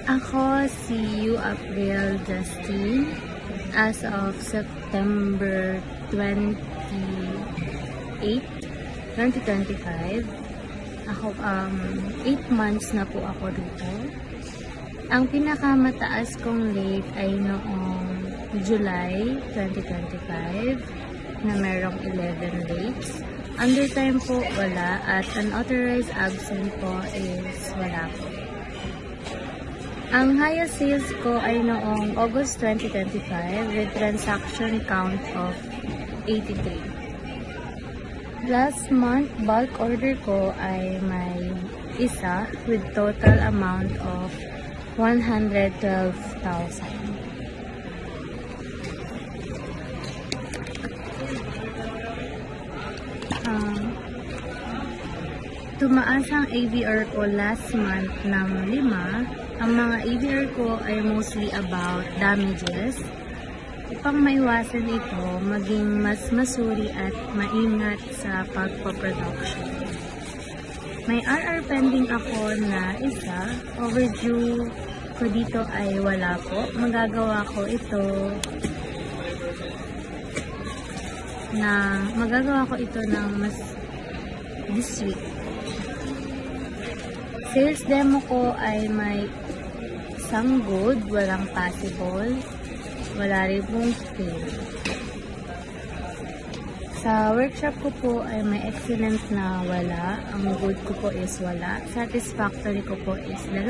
Ako si Yu April Justine as of September 28, 2025. Ako 8 months na po ako dito. Ang pinakamataas kong rate ay noong July 2025 na merong 11 rates. Undertime po wala at unauthorized absent po is wala po. Ang highest sales ko ay noong August 2025 with transaction count of 83. Last month, bulk order ko ay may isa with total amount of 112,000. Tumaas ang ABR ko last month ng 5. Ang mga ABR ko ay mostly about damages. Upang maiwasan ito, maging mas masuri at maingat sa pagpaproduction. May RR pending ako na isa. Overdue ko dito ay wala po. Magagawa ko ito ng mas this week. Sales demo ko ay may isang good, walang possible, wala rin pong fail. Sa workshop ko po ay may excellent na wala, ang good ko po is wala, satisfactory ko po is 2,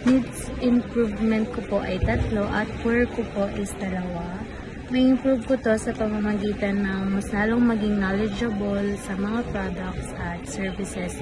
needs improvement ko po ay 3, at poor ko po is 2. May improve ko to sa pamamagitan ng mas lalong maging knowledgeable sa mga products at services